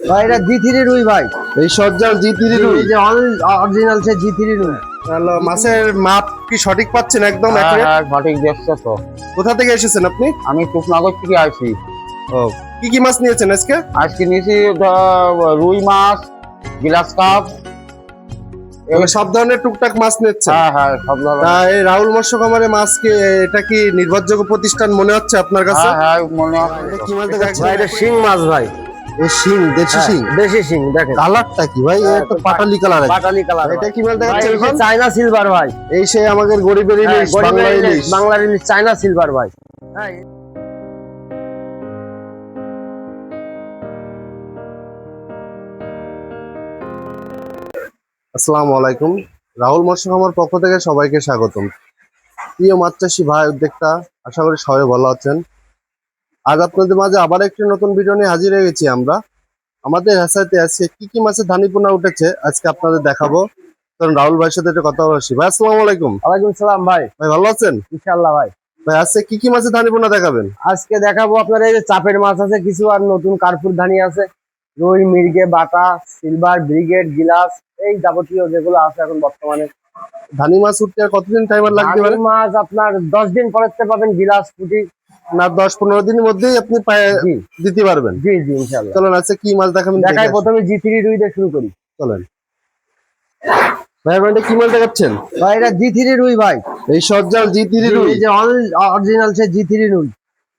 ভাই এটা জি3 রুই ভাই। এই সজ্জাল জি3 রুই, এই যে অরিজিনাল সে জি3 রুই। হ্যালো, মাছের মাপ কি সঠিক পাচ্ছেন? একদম হ্যাঁ accurate? হ্যাঁ সঠিক দেখছো তো। কোথা থেকে এসেছেন আপনি? আমি কৃষ্ণনগর থেকে আসি। ও, কি কি মাছ নিয়েছেন আজকে? আজকে নিয়েছি রুই মাছ, গ্লাস কাপ। সব ধরনের টুকটাক মাছ নিচ্ছেন? হ্যাঁ হ্যাঁ সব ধরনের। তা এই রাহুল মৎস্য খামারের মাছ কি এটা কি নির্ভরযোগ্য প্রতিষ্ঠান মনে হচ্ছে আপনার কাছে? হ্যাঁ হ্যাঁ মনে হয় এটা তো। কি মাছ দেখাচ্ছেন? ভাই এটা শিং মাছ ভাই। এই শিং, দেশি শিং। দেশি শিং দেখেন। কালারটা কি ভাই? হ্যাঁ, এটা পাটালি কালার আছে। পাটালি কালার। এটা কি মাছ দেখাচ্ছেন এখন? চায়না সিলভার ভাই। এই সেই আমাদের গরিবের ইলিশ, বাংলা ইলিশ। বাংলার ইলিশ চায়না সিলভার ভাই। হ্যাঁ আসসালামু আলাইকুম। রাহুল মৎস্য খামার পক্ষ থেকে সবাইকে স্বাগতম। প্রিয় মাছ চাষী ভাই উদ্যোক্তা, আশা করি সবাই ভালো আছেন। আজ আপনাদের মাঝে আবার একটি নতুন ভিডিও নিয়ে হাজির হয়ে গেছি আমরা। আমাদের হাসাইতে আজকে কি কি মাছের ধানিপোনা উঠেছে আজকে আপনাদের দেখাবো। কারণ রাহুল ভাইয়ের সাথে একটা কথা বলছি। ভাই আসসালামু আলাইকুম। ওয়ালাইকুম সালাম ভাই। ভাই ভালো আছেন? ইনশাআল্লাহ ভাই। ভাই আজকে কি কি মাছের ধানিপোনা দেখাবেন? আজকে দেখাবো আপনার এই যে চাপের মাছ আছে কিছু, আর নতুন কার্পুর ধানি আছে, রুই, মির্গে, বাটা, সিলভার, ব্রিগেড, গিলাস, এই যাবতীয় যেগুলো আছে এখন বর্তমানে। ধানি মাছ উঠতে আর কতদিন টাইমার লাগতে পারে? ধানি মাছ আপনার 10 দিন পরে পাবেন গিলাস, পুঁটি। না, 10-15 দিনের মধ্যেই আপনি পায়ে জি দিতে পারবেন। জি জি ইনশাআল্লাহ। চলেন আজকে কি মাছ দেখাবেন দেখে দেখাই আসি। প্রথমে জি3 রুই দিয়ে শুরু করি। চলেন ভাই, আপনারা কি মাছ দেখাচ্ছেন? ভাই এটা জি3 রুই ভাই। এই সজ্জাল জি3 রুই। এই যে অরিজিনাল সে জি3 রুই।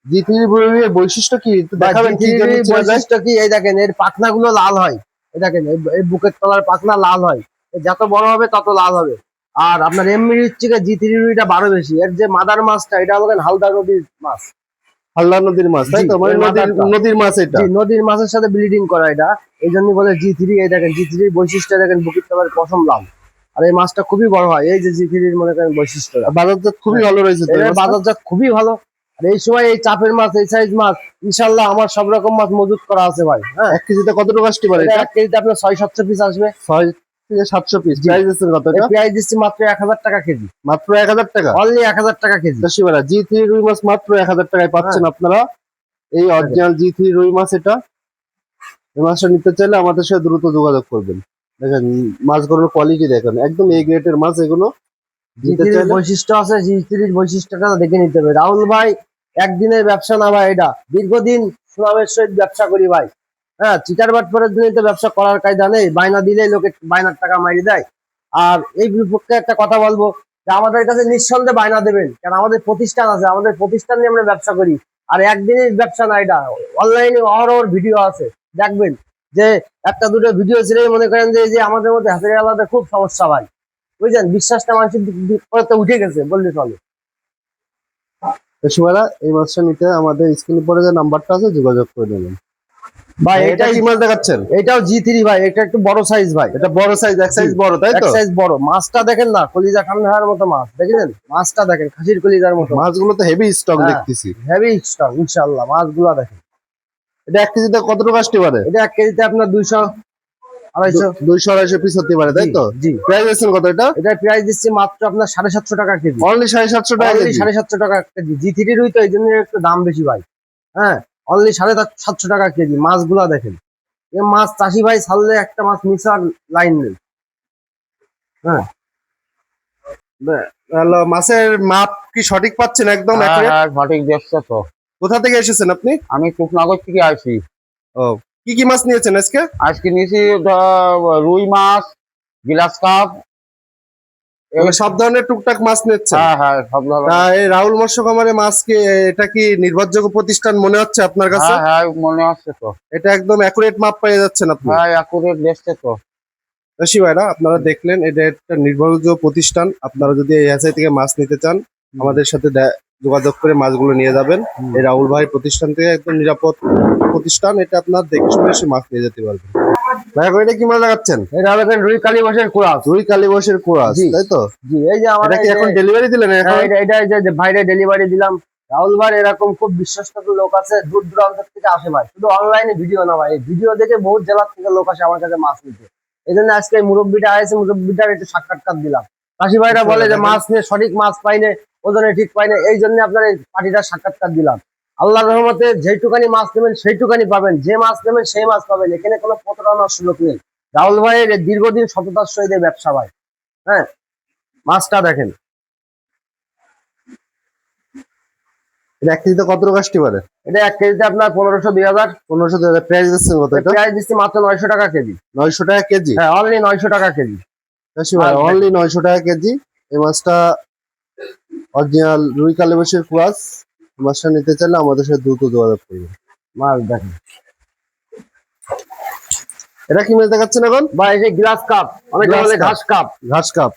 জি3 রুইয়ের বৈশিষ্ট্য কি একটু দেখাবেন? কি জি3 জন্য রুই চেনা যায়? বৈশিষ্ট্য কি, এই দেখেন এর পাখনাগুলো লাল হয়। এই দেখেন এই বুকের তলার পাখনা লাল হয়। যত বড় হবে তত লাল হবে। আর আপনার এমনি হচ্ছে জি3 রুইটা 12 বেশি। এর যে মাদার মাছটা এটা হলো হালদা নদীর মাছ। হালদা নদীর মাছ, তাই তো? জি, মানে এর মাথাটা। নদীর মাছ এটা। জি, নদীর মাছের সাথে ব্লিডিং করা এটা, এই জন্য বলে জি3। এই দেখেন জি3 বৈশিষ্ট্য দেখেন, বুকের তলার পশম লাল। আর এই মাছটা খুবই বড় হয়, এই যে জি3 মনে করেন বৈশিষ্ট্য। বাজারজাত খুবই ভালো রয়েছে তো এই এর মাছটা? বাজারজাত খুবই ভালো। আর এই সময় এই চাপের মাছ, এই সাইজ মাছ ইনশাল্লাহ আমার সব রকম মাছ মজুত করা আছে ভাই। হ্যাঁ, 1 কেজিতে কতটুকু আসতে পারে এটা এটা? 1 কেজিতে আপনার 600-700 পিস আসবে। 600-700 পিস। জি। প্রাইস আছে কত এটা? পেঁয়াজ দিচ্ছি মাত্র 1000 টাকা কেজি। মাত্র 1000 টাকা। অনলি 1000 টাকা কেজি। চাষি ভাইরা, জি3 রুই মাছ মাত্র 1000 টাকায় পাচ্ছেন আপনারা। এই অরিজিনাল জি3 রুই মাছ এটা। এই মাছটা নিতে চাইলে আমাদের সাথে দ্রুত যোগাযোগ করবেন। দেখেন মাছগুলোর কোয়ালিটি দেখেন, একদম এ গ্রেডের মাছ এগুলো। নিতে জি3 চাইলে বৈশিষ্ট্য আছে, জি3 বৈশিষ্ট্যটা দেখে নিতে হবে। রাহুল ভাই একদিনের ব্যবসা না ভাই, এটা দীর্ঘদিন সুনামের সহিত ব্যবসা করি ভাই। হ্যাঁ, চিটার বাটপারের দিনে তো ব্যবসা করার কায়দা নেই, বায়না দিলেই লোকে বায়নার টাকা মারি দেয়। আর এই বিপক্ষে একটা কথা বলবো যে আমাদের কাছে নিঃসন্দেহে বায়না দেবেন, কারণ আমাদের প্রতিষ্ঠান আছে, আমাদের প্রতিষ্ঠান নিয়ে আমরা ব্যবসা করি। আর একদিনের ব্যবসা না এটা, অনলাইনে অহরহ ভিডিও আছে, দেখবেন যে একটা দুটো ভিডিও ছেড়ে মনে করেন যে এই যে আমাদের মধ্যে হাতের আলাদা খুব সমস্যা ভাই, বুঝলেন? বিশ্বাসটা মানুষের দিক উঠে গেছে বললে চলে। চাষি ভাইরা, এই মাছটা নিতে আমাদের স্ক্রিনে পরে যে নাম্বারটা আছে যোগাযোগ করে নেবেন। ভাই এটা এটাই কি মাছ দেখাচ্ছেন? এটাও জি3 ভাই, এটা একটু বড় সাইজ ভাই। এটা বড় সাইজ, এক সাইজ বড়, তাই এক তো? সাইজ বড়। মাছটা দেখেন না, কলিজা খান্নার মতো মাছ, দেখেন মাছটা দেখেন, খাসির কলিজার মতো। মাছগুলো তো হেভি স্টক হ্যাঁ। দেখতেছি। হেভি স্ট্রং ইনশাআল্লাহ মাছগুলা দেখেন। এটা 1 কেজিতে কতটুকু আসতে পারে? এটা 1 কেজিতে আপনার 200-250। 200-250 পিস হতে পারে, তাই তো? জি। প্রাইস আছে কত এটা? এটা প্রাইস দিচ্ছি মাত্র আপনার 750 টাকা কেজি। অনলি 750 টাকা অনলি কেজি। 750 টাকা কেজি। জি3 রুই তো এই জন্য একটু দাম বেশি ভাই। হ্যাঁ, অনলি 750 টাকা কেজি। মাছগুলা দেখেন, এই মাছ চাষি ভাই ছাড়লে একটা মাছ মিশার লাইন নেই। হ্যাঁ, হ্যালো, মাছের মাপ কি সঠিক পাচ্ছেন? একদম হ্যাঁ accurate? হ্যাঁ সঠিক দেখছো তো। কোথা থেকে এসেছেন আপনি? আমি কৃষ্ণনগর থেকে আসি। ও, কি কি মাছ নিয়েছেন আজকে? আজকে নিয়েছি রুই মাছ, গ্লাস কাপ। সব ধরনের টুকটাক মাছ নিচ্ছেন? হ্যাঁ হ্যাঁ সব তা ধরনের। এই রাহুল মৎস্য খামারের মাছ কি এটা কি নির্ভরযোগ্য প্রতিষ্ঠান মনে হচ্ছে আপনার কাছে? হ্যাঁ হ্যাঁ মনে হচ্ছে তো। এটা একদম অ্যাকুরেট মাপ পেয়ে যাচ্ছেন আপনি। হ্যাঁ অ্যাকুরেট দেখছে তো। চাষি ভাইরা, আপনারা দেখলেন এটা একটা নির্ভরযোগ্য প্রতিষ্ঠান। আপনারা যদি এই এসআই থেকে মাছ নিতে চান আমাদের সাথে যোগাযোগ করে মাছগুলো নিয়ে যাবেন। এই রাহুল ভাই প্রতিষ্ঠান থেকে একদম নিরাপদ প্রতিষ্ঠান। এটা আপনার দেখে শুনে এসে মাছ নিয়ে যেতে পারবেন। ভাই এটা কি মাছ লাগাচ্ছেন? এটা হলো রুই কালীবাসের কোরাস। রুই কালীবাসের কোরাস, জি। তাই তো? জি, এই যে আমার এটা কি এখন ডেলিভারি দিলেন এখন? এটা যে ভাইরে ডেলিভারি দিলাম। রাহুল ভাই এরকম খুব বিশ্বস্ত লোক আছে, দূর দূরান্ত থেকে আসে ভাই, শুধু অনলাইনে ভিডিও না ভাই, ভিডিও দেখে বহুত জেলার থেকে লোক আসে আমার কাছে মাছ নিতে। এই জন্য আজকে মুরব্বীটা আসে, মুরব্বীটার একটু সাক্ষাৎকার দিলাম। চাষি ভাইরা বলে যে মাছ নিয়ে সঠিক মাছ পাইনে, ওজনে ঠিক পাইনে, এই জন্য আপনার এই পার্টিটার সাক্ষাৎকার দিলাম। আল্লাহর রহমতে যেটুকানি মাছ নেবেন সেইটুকানি পাবেন, যে মাছ নেবেন সেই মাছ পাবেন, এখানে কোনো প্রতারণার সুযোগ নেই। রাহুল ভাইয়ের দীর্ঘদিন সততার সহিত এই ব্যবসা ভাই। হ্যাঁ, মাছটা দেখেন, এটা 1 কেজিতে কত টাকা আসতে পারে? এটা 1 কেজিতে আপনার 1500 2000। 1500 2000 প্রাইস দিচ্ছেন কত এটা? প্রাইস দিচ্ছি মাত্র 900 টাকা কেজি। 900 টাকা কেজি? হ্যাঁ, অনলি 900 টাকা কেজি। চাষি ভাই অনলি 900 টাকা কেজি। এই মাছটা অরিজিনাল রুই কালীবাসের ক্রস। এই মাছটা নিতে চাইলে আমাদের সাথে দ্রুত যোগাযোগ করবেন। মাছ দেখেন এটা কি মাছ দেখাচ্ছেন এখন? বা এই যে গ্লাস কাপ, অনেকে গ্লাস বলে কাপ। ঘাস কাপ। ঘাস কাপ।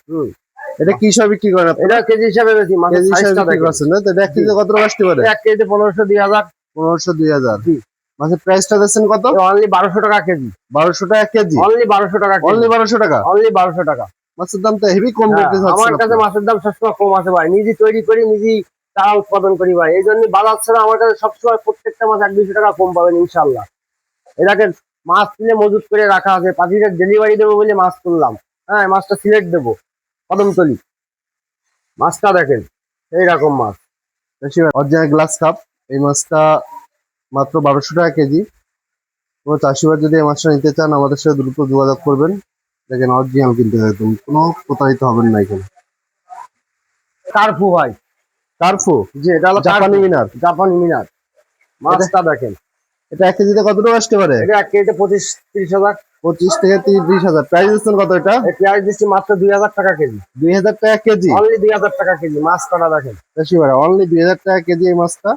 এটা কি হিসাবে বিক্রি করেন আপনি? এটা কেজি হিসাবে বেশি, মাছের কেজি হিসাবে সাইজটা বিক্রি দেখেন। করছেন না? তো এটা 1 কেজিতে কত টাকা আসতে পারে? 1 কেজিতে 1500 2000। 1500 2000। জি। মাছের প্রাইসটা দিচ্ছেন কত? অনলি 1200 টাকা কেজি। 1200 টাকা কেজি? অনলি 1200 টাকা কেজি। অনলি 1200 টাকা? অনলি 1200 টাকা। মাছের দাম তো হেভি কম হ্যাঁ, রেটে যাচ্ছে আমার কাছে মাছের দাম সবসময় কম আছে ভাই, নিজে তৈরি করি, নিজেই তারা উৎপাদন করি ভাই, এই জন্য বাজার ছাড়া আমার কাছে সবসময় প্রত্যেকটা মাছ 1-200 টাকা কম পাবেন ইনশাল্লাহ। এটাকে মাছ কিনে মজুত করে রাখা আছে, পাখিটা ডেলিভারি দেবো বলে মাছ তুললাম। হ্যাঁ, মাছটা সিলেট দেবো কদমতলি। মাছটা দেখেন এইরকম মাছ। Original glass cup. এই মাছটা মাত্র 1200 টাকা কেজি। কোনো চাষিবার যদি এই মাছটা নিতে চান আমাদের সাথে দ্রুত যোগাযোগ করবেন। দেখেন অরিজিনাল কিন্তু একদম কোনো প্রতারিত হবেন না এখানে। কার্পু ভাই। কার্ফু? জি, এটা হলো জাপানি কার্পু, মিনার। জাপানি মিনার। মাছটা দেখেন, এটা 1 কেজিতে কত টাকা আসতে পারে? এটা 1 কেজিতে 25-30 হাজার। 25 থেকে 30 হাজার। প্রাইস দিচ্ছেন কত এটা? এই পেঁয়াজ দিচ্ছি মাত্র 2000 টাকা কেজি। 2000 টাকা কেজি? অনলি 2000 টাকা কেজি। মাছ কাটা দেখেন চাষি ভাই অনলি 2000 টাকা কেজি এই মাছটা।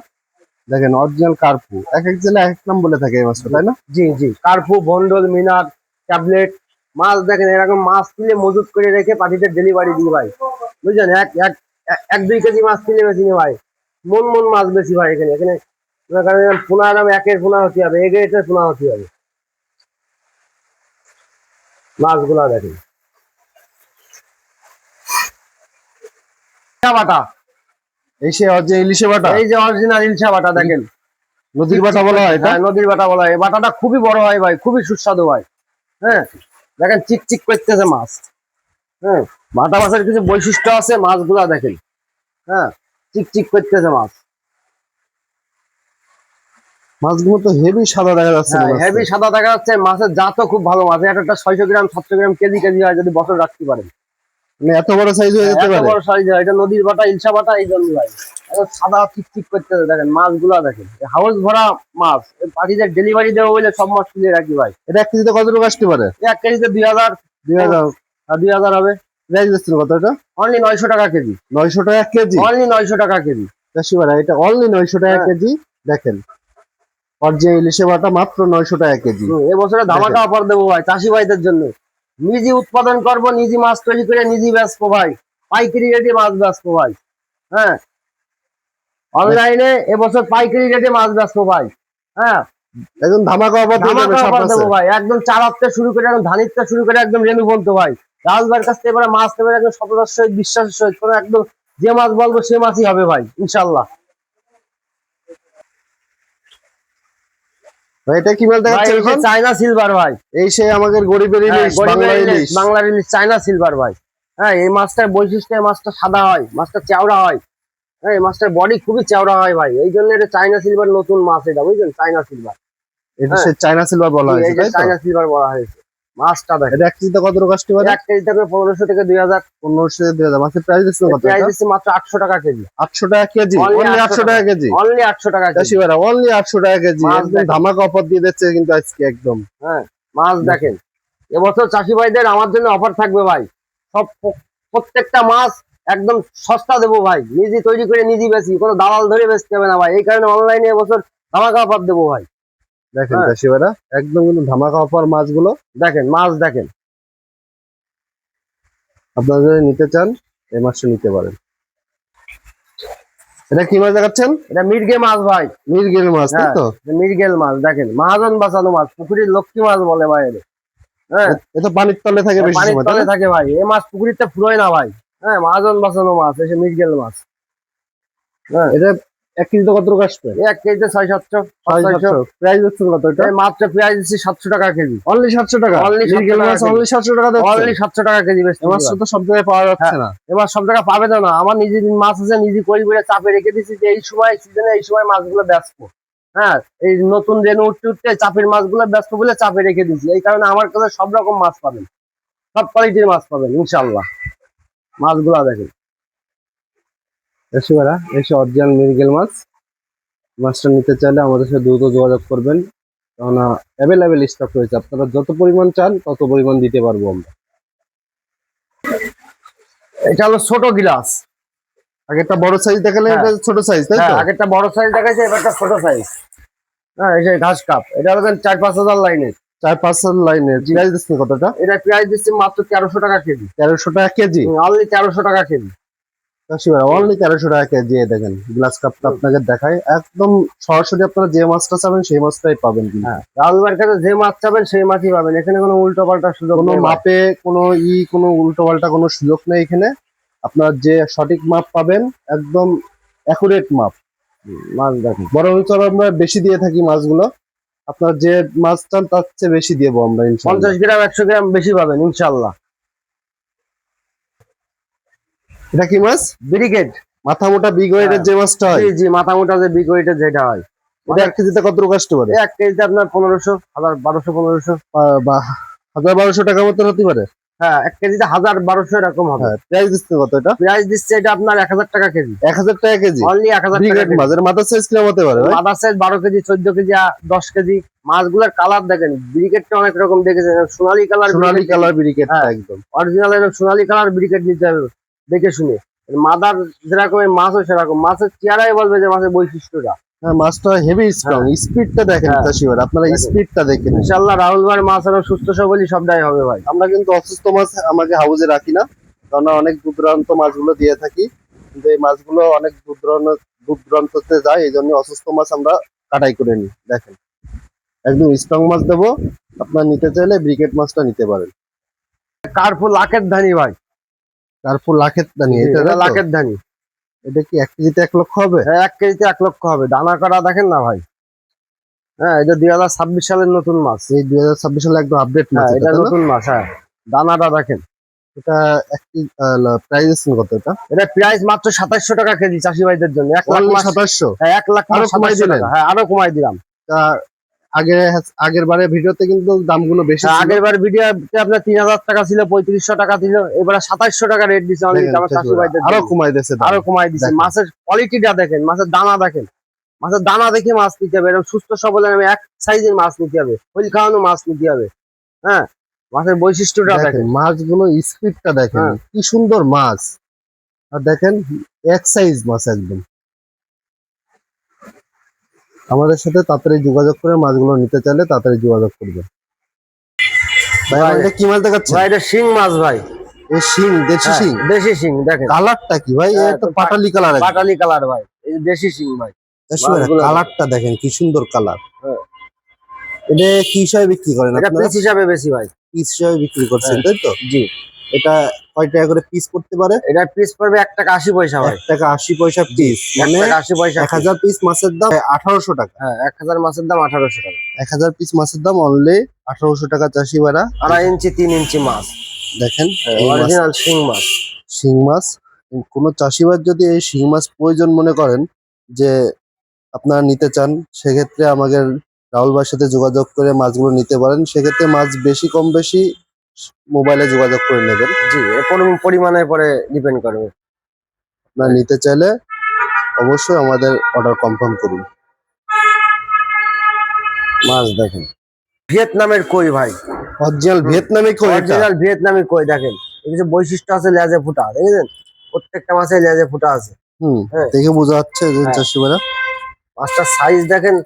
দেখেন অরিজিনাল কার্পু। এক এক জেলায় এক এক নাম বলে থাকে এই মাছটা, তাই না? জি জি, কার্পু, ভন্ডল, মিনার, ট্যাবলেট। মাছ দেখেন এরকম মাছ কিনে মজুত করে রেখে পাখিদের ডেলিভারি দিই ভাই, বুঝলেন। 1-2 কেজি মাছ কিনে বেশি নি ভাই, মন মাছ বেশি ভাই। এখানে এখানে মনে করেন পোনা দাম 1-এর পোনা হতে হবে, 1-এর পোনা হতে হবে। মাছগুলা দেখেন বাটা, এই সে অরিজিনাল ইলিশে বাটা? এই যে অরিজিনাল ইলশা বাটা দেখেন। নদীর বাটা বলা হয় এটা? হ্যাঁ, নদীর বাটা বলা হয়। এই বাটাটা খুবই বড় হয় ভাই, খুবই সুস্বাদু হয়। হ্যাঁ, দেখেন চিকচিক করতেছে মাছ। হ্যাঁ, বাটা মাছের কিছু বৈশিষ্ট্য আছে, মাছগুলা দেখেন। হ্যাঁ, চিকচিক করতেছে মাছ। মাছগুলো তো হেভি সাদা দেখা যাচ্ছে হ্যাঁ, মনে হচ্ছে। হেভি সাদা দেখা যাচ্ছে। মাছের জাতও খুব ভালো। মাছ একটা 600 গ্রাম 700 গ্রাম কেজি কেজি হয় যদি বছর রাখতে পারেন। মানে এত বড় সাইজ হয়ে যেতে এত পারে? বড় সাইজ হয়। এটা নদীর বাটা, ইলশা বাটা, এই জন্য ভাই এত সাদা চিকচিক করতেছে। দেখেন মাছগুলা দেখেন, হাউস ভরা মাছ। এই পাখিদের ডেলিভারি দেবো বলে সব মাছ তুলে রাখি ভাই। এটা 1 কেজিতে কত টাকা আসতে পারে? 1 কেজিতে 2000। 2000? 2000 হবে। প্রাইস দিচ্ছেন কত এটা? অনলি 900 টাকা কেজি। 900 টাকা কেজি? অনলি 900 টাকা কেজি। চাষি ভাই এটা অনলি 900 টাকা হ্যাঁ। কেজি। দেখেন অরিজিনাল ইলিশে বাটা মাত্র 900 টাকা কেজি। এবছরে ধামাকা অফার দেবো ভাই চাষি ভাইদের জন্য। নিজে উৎপাদন করব, নিজে মাছ তৈরি করে নিজে বেচবো ভাই, পাইকারি রেটে মাছ বেচবো ভাই। হ্যাঁ, অনলাইনে এবছর পাইকারি রেটে মাছ বেচবো ভাই। হ্যাঁ, একদম ধামাকা অফার দিয়ে ধামাকা দেবে সব অফার মাছে। দেবো ভাই, একদম চারাতে শুরু করে একদম ধানিতে শুরু করে একদম রেণু পর্যন্ত ভাই। রাহুল ভাইয়ের কাছ থেকে এবারে মাছ নেবেন একদম সততার সহিত, বিশ্বাসের সহিত। কোনো একদম যে মাছ বলবো সে মাছই হবে ভাই ইনশাল্লাহ। ভাই এটা কি মাছ দেখাচ্ছে এখন? চায়না সিলভার ভাই। এই সে আমাদের গরিবের ইলিশ, বাংলা ইলিশ। বাংলার ইলিশ, চায়না সিলভার ভাই। হ্যাঁ, এই মাছটার বৈশিষ্ট্য, এই মাছটা সাদা হয়, মাছটা চওড়া হয়। হ্যাঁ, এই মাছটার বডি খুবই চওড়া হয় ভাই, এই জন্য এটা চায়না সিলভার নতুন মাছ। এটা বুঝলেন, চায়না সিলভার। এটা সে চায়না সিলভার বলা হয়েছে, এই যে তাই তো? চায়না সিলভার বলা হয়েছে। মাছটা দেখেন, এটা 1 কেজিতে কত টাকা আসতে পারে? 1 কেজি থেকে 1500 থেকে 2000। 1500 থেকে 2000। মাছের প্রাইস দিচ্ছেন কত প্রাইস এটা? দিচ্ছি মাত্র 800 টাকা কেজি। 800 টাকা কেজি? Only অনলি 800 800 টাকা কেজি? অনলি 800 টাকা কেজি। চাষি ভাই অনলি 800 টাকা কেজি। মাছ একদম দেখেন। ধামাকা অফার দিয়ে দিচ্ছে কিন্তু আজকে একদম। হ্যাঁ, মাছ দেখেন। এবছর চাষি ভাইদের আমার জন্য অফার থাকবে ভাই। সব প্রত্যেকটা মাছ একদম সস্তা দেবো ভাই, নিজে তৈরি করে নিজে বেশি, কোনো দালাল ধরে বেচতে হবে না ভাই। এই কারণে অনলাইনে এবছর ধামাকা অফার দেবো ভাই। দেখেন হ্যাঁ। চাষি ভাইরা একদম কিন্তু ধামাকা অফার মাছগুলো। দেখেন মাছ দেখেন। আপনারা যদি নিতে চান এই মাছটা নিতে পারেন। এটা কি মাছ দেখাচ্ছেন? এটা মির্গে মাছ ভাই। মিরগেল মাছ, তাই হ্যাঁ, তো? মির্গেল মাছ দেখেন, মহাজন বাঁচানো মাছ, পুকুরের লক্ষ্মী মাছ বলে ভাই এদের। হ্যাঁ, এ তো পানির তলে থাকে বেশি পানির সময়, তাই তলে না? থাকে ভাই, এই মাছ পুকুরিতে ফুরোয় না ভাই। হ্যাঁ, মহাজন বাঁচানো মাছ, এসে মির্গেল মাছ। হ্যাঁ, এটা 1 কেজিতে কত টাকা আসবে? 1 কেজিতে 600-700। 700 প্রাইস হচ্ছে কত এটা? মাত্র পেঁয়াজ দিচ্ছি 700 টাকা কেজি। অনলি 700 টাকা। Only 700 মৃগেল মাছ টাকা অনলি 700 টাকা দিচ্ছে। অনলি 700 টাকা কেজি বেচছি এই মাছটা তো সব জায়গায় পাওয়া যাচ্ছে না। এবার সব টাকা পাবে না। আমার নিজের মাছ আছে, নিজে করি করে চাপে রেখে দিচ্ছি যে এই সময় সিজনে এই সময় মাছগুলো বেচবো। হ্যাঁ, এই নতুন রেনু উঠতে উঠতে চাপের মাছগুলো বেচবো বলে চাপে রেখে দিচ্ছি। এই কারণে আমার কাছে সব রকম মাছ পাবেন, সব কোয়ালিটির মাছ পাবেন ইনশাল্লাহ। মাছগুলা দেখেন এসে অরিজিনাল মৃগেল মাছ। মাছটা নিতে চাইলে আমাদের সাথে দ্রুত যোগাযোগ করবেন, কেননা অ্যাভেলেবেল স্টক রয়েছে। আপনারা যত পরিমাণ চান তত পরিমাণ দিতে পারবো আমরা। এটা হলো ছোট গিলাস। আগেরটা বড় সাইজ দেখালে, হ্যাঁ। এটা ছোট সাইজ, তাই হ্যাঁ, তো? আগেরটা বড় সাইজ দেখাইছে, এবারটা ছোট সাইজ। হ্যাঁ, এই যে ঘাস কাপ, এটা হলো 4-5 হাজার লাইনের। 4-5 লাইনের। প্রাইস দিচ্ছেন কতটা? এটা পেঁয়াজ দিচ্ছি মাত্র 1300 টাকা কেজি। 1300 টাকা কেজি। অনলি 1300 টাকা কেজি। অনলি 1300 টাকা কেজি। এই দেখেন গ্লাস কাপটা আপনাকে দেখায়, একদম সরাসরি আপনারা যে মাছটা চাবেন সেই মাছটাই পাবেন। কিন্তু হ্যাঁ, রাহুল ভাইয়ের কাছে যে মাছ চাবেন সেই মাছই পাবেন। এখানে কোনো উল্টো পাল্টা সুযোগ কোনো নেই ভাই। মাপে কোনো উল্টো পাল্টা কোনো সুযোগ নেই এখানে। আপনার যে সঠিক মাপ পাবেন, একদম অ্যাকুরেট মাপ। মাছ দেখেন বড় অঞ্চল আমরা বেশি দিয়ে থাকি মাছগুলো। আপনার যে মাছ চান তার চেয়ে বেশি দেবো আমরা ইনশাআল্লাহ। 50 গ্রাম 100 গ্রাম বেশি পাবেন ইনশাল্লাহ। এটা কি মাছ? ব্রিগেড। মাথা মোটা বিগ ওয়েটের যে মাছটা হয়, জি জি, মাথা মোটা যে বিগ ওয়েটের যেটা হয়। এটা 1 কেজিতে কত টাকা আসতে পারে? 1 কেজিতে আপনার 1500, 1200, 1500। বা 1000-1200 টাকার মতো হতে পারে। হ্যাঁ, 1 কেজিতে 1000-1200 এরকম হবে। হ্যাঁ, প্রাইস দিচ্ছে কত এটা? পেঁয়াজ দিচ্ছে এটা আপনার 1000 টাকা কেজি। 1000 টাকা কেজি। অনলি 1000 টাকা ব্রিগেড কেজি। মাছের মাথার সাইজ কিরকম হতে পারে ভাই? Mother size 12 KG, 14 KG, 10 KG. মাছগুলোর কালার দেখেন, ব্রিকেটটা অনেক রকম দেখেছেন, সোনালী কালার। সোনালী কালার ব্রিগেড হ্যাঁ। একদম অরিজিনাল সোনালী কালার ব্রিকেট নিতে হবে দেখে শুনে। মাদার যেরকম মাছও সেরকম। মাছের চেহারাই বলবে যে মাছের বৈশিষ্ট্যটা। হ্যাঁ, মাছটা হেভি স্ট্রং। স্পিডটা দেখেন হ্যাঁ। চাষিবার, আপনারা দেখেন। স্পিডটা দেখেন। ইনশাল্লাহ রাহুল ভাইয়ের মাছ আরো সুস্থ সবলই সবটাই হবে ভাই। আমরা কিন্তু অসুস্থ মাছ আমাকে হাউজে রাখি না, কারণ অনেক দূর দূরান্ত মাছগুলো দিয়ে থাকি, কিন্তু এই মাছগুলো অনেক দূর দূরান্ততে যায়, এই জন্য অসুস্থ মাছ আমরা কাটাই করে নিই। দেখেন একদম স্ট্রং মাছ দেবো। আপনার নিতে চাইলে ব্রিকেট মাছটা নিতে পারেন। কার্পুর লাখের ধানি ভাই। তারপর লাখের দানি, এটা এটা তাই তো? লাখের ধানি। এটা কি 1 কেজিতে 1 লক্ষ হবে? হ্যাঁ, 1 কেজিতে 1 লক্ষ হবে। দানা করা দেখেন না ভাই। হ্যাঁ, এটা 2026 সালের নতুন মাছ। এই 2026 সালে একদম আপডেট মাছ হ্যাঁ, এটা, এটা তাই না? নতুন মাছ। হ্যাঁ, দানাটা দেখেন। এটা প্রাইস কত এটা? এটা প্রাইস মাত্র 2700 টাকা কেজি চাষি ভাইদের জন্য। 1 লাখ Only মাছ। 2700। হ্যাঁ, 1 লাখ আরো মাছ কমাই 2700 দিলেন? টাকা। হ্যাঁ, আরো কমাই দিলাম। তা আগের বারের ভিডিওতে কিন্তু দামগুলো বেশি হ্যাঁ, ছিল। আগের বার ভিডিওতে আপনার 3000 টাকা ছিল, 3500 টাকা ছিল। এবারে 2700 টাকা রেট দিচ্ছে অনলি দেখেন আমার চাষি চাষিরা, ভাইদের আরো জন্য। কমাই দিয়েছে দাম। আরো কমাই দিচ্ছে। দেখেন। মাছের কোয়ালিটিটা দেখেন, মাছের দানা দেখেন। মাছের দানা দেখে মাছ নিতে হবে। এরকম সুস্থ সবল এক সাইজের মাছ নিতে হবে, খৈল খাওয়ানো মাছ নিতে হবে। হ্যাঁ, মাছের বৈশিষ্ট্যটা দেখেন দেখেন। মাছগুলো স্পিডটা দেখেন, হ্যাঁ। কি সুন্দর মাছ। আর দেখেন এক সাইজ মাছ একদম। আমাদের সাথে তাড়াতাড়ি যোগাযোগ করে মাছগুলো নিতে চাইলে তাড়াতাড়ি যোগাযোগ করবেন। ভাই ভাই, আমাদের কি মাছ দেখাচ্ছে? ভাই এটা শিং মাছ ভাই। এই শিং, দেশি হ্যাঁ, শিং। দেশি শিং দেখেন। কালারটা কি ভাই? হ্যাঁ, এটা তো পাটালি কালার। পাটালি কালার ভাই। এই যে দেশি শিং ভাই। মাছগুলো কালারটা দেখেন কি সুন্দর কালার। হ্যাঁ। এটা কি হিসাবে বিক্রি করেন এটা আপনারা? পিস হিসাবে বেশি ভাই। পিস হিসাবে বিক্রি করছেন, হ্যাঁ। তাই তো? জি। এটা কয় টাকা করে পিস করতে পারে? এটা পিস পড়বে 1 টাকা 80 পয়সা ভাই। 1 টাকা 80 পয়সা পিস। 1 মানে টাকা 80 পয়সা। 1000 পিস মাছের দাম 1800 টাকা। হ্যাঁ, 1000 মাছের দাম 1800 টাকা। 1000 পিস মাছের দাম অনলি 1800 টাকা চাষি ভাড়া। 2.5 ইঞ্চি 3 ইঞ্চি মাছ। দেখেন এই মাছ, অরিজিনাল শিং মাছ। শিং মাছ। কোনো চাষিবার যদি এই শিং মাছ প্রয়োজন মনে করেন যে আপনারা নিতে চান, সেক্ষেত্রে আমাদের রাহুল ভাইয়ের সাথে যোগাযোগ করে মাছগুলো নিতে পারেন। সেক্ষেত্রে মাছ বেশি কম বেশি মোবাইলে যোগাযোগ করে নেবেন। জি, এর পরিমাণের পরে ডিপেন্ড করবে। আপনারা নিতে চাইলে অবশ্যই আমাদের অর্ডার কনফার্ম করুন। মাছ দেখেন, ভিয়েতনামের কই ভাই। অরিজিনাল ভিয়েতনামি কই এটা? অরিজিনাল ভিয়েতনামি কই দেখেন। এই যে বৈশিষ্ট্য আছে, লেজে ফুটা দেখেছেন, প্রত্যেকটা মাছে লেজে ফুটা আছে। হ্যাঁ। দেখে বোঝা যাচ্ছে যে হ্যাঁ। চাষি ভাইরা। মাছটার সাইজ দেখেন।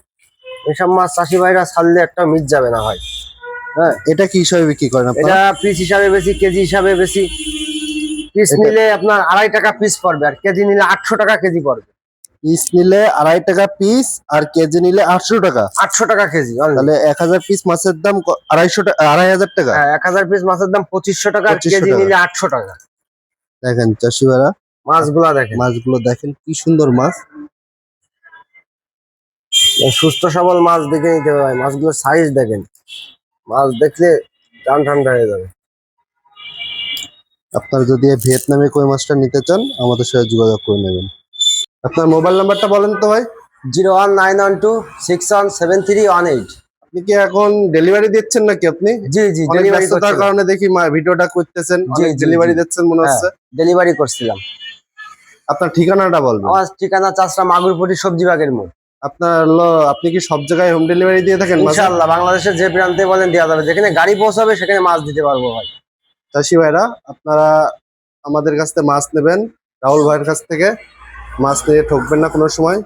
এসব মাছ চাষি ভাইরা ছাড়লে একটা মিট যাবে না ভাই। হ্যাঁ, এটা কি হিসাবে বিক্রি করেন এটা আপনারা? পিস হিসাবে বেশি, কেজি হিসাবে বেশি। পিস এটা- নিলে আপনার 2.5 টাকা পিস পড়বে, আর কেজি নিলে 800 টাকা কেজি পড়বে। পিস নিলে 2.5 টাকা পিস, আর কেজি নিলে 800 টাকা। 800 টাকা কেজি only। তাহলে 1000 পিস মাছের দাম 250 টাকা, 2500 টাকা। হ্যাঁ, 1000 পিস মাছের দাম 2500 টাকা, আর 2500 কেজি টাকা। নিলে 800 টাকা। দেখেন চাষি ভাইরা মাছগুলা দেখেন। মাছগুলো দেখেন কি সুন্দর মাছ। সুস্থ সবল মাছ দেখে নিতে হবে ভাই, মাছগুলোর সাইজ দেখেন, মাছ দেখলে টান ঠান্ডা হয়ে যাবে। আপনারা যদি এই ভিয়েতনামি কই মাছটা নিতে চান আমাদের সাথে যোগাযোগ করে নেবেন। আপনার মোবাইল নাম্বারটা বলেন তো ভাই। 01912617318। আপনি কি এখন ডেলিভারি দিচ্ছেন নাকি আপনি? জি জি, অনেক ডেলিভারি ব্যস্ততার কারণে দেখি ভিডিওটা করতেছেন, জি, অনেক জি, ডেলিভারি জি। দিচ্ছেন মনে হচ্ছে। ডেলিভারি করছিলাম। আপনার ঠিকানাটা বলবেন। আমার ঠিকানা চাষরা মাগুরপুটি সবজি বাগের মোড়। আপনার হলো আপনি কি সব জায়গায় হোম ডেলিভারি দিয়ে থাকেন মাঝে? ইনশাআল্লাহ বাংলাদেশের যে প্রান্তে বলেন দেওয়া যাবে, যেখানে গাড়ি পৌঁছাবে সেখানে মাছ দিতে পারবো ভাই। চাষি ভাইরা আপনারা আমাদের কাছ থেকে মাছ নেবেন, রাহুল ভাইয়ের কাছ থেকে মাছ নিয়ে ঠকবেন না কোনো সময়।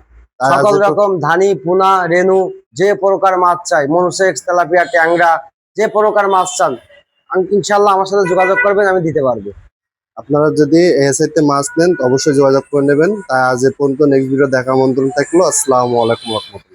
আর সকল যেহেতু রকম ধানি পুনা রেনু যে প্রকার মাছ চাই, মনুসেক্স তেলাপিয়া ট্যাংরা যে প্রকার মাছ চান ইনশাআল্লাহ আমার সাথে যোগাযোগ করবেন, আমি দিতে পারবো। আপনারা যদি এসআইতে মাছ নেন অবশ্যই যোগাযোগ করে নেবেন। তাই আজ এ পর্যন্ত, নেক্সট ভিডিও দেখা আমন্ত্রণ থাকলো। আসসালামু আলাইকুম ওয়া রাহমাতুল্লাহ।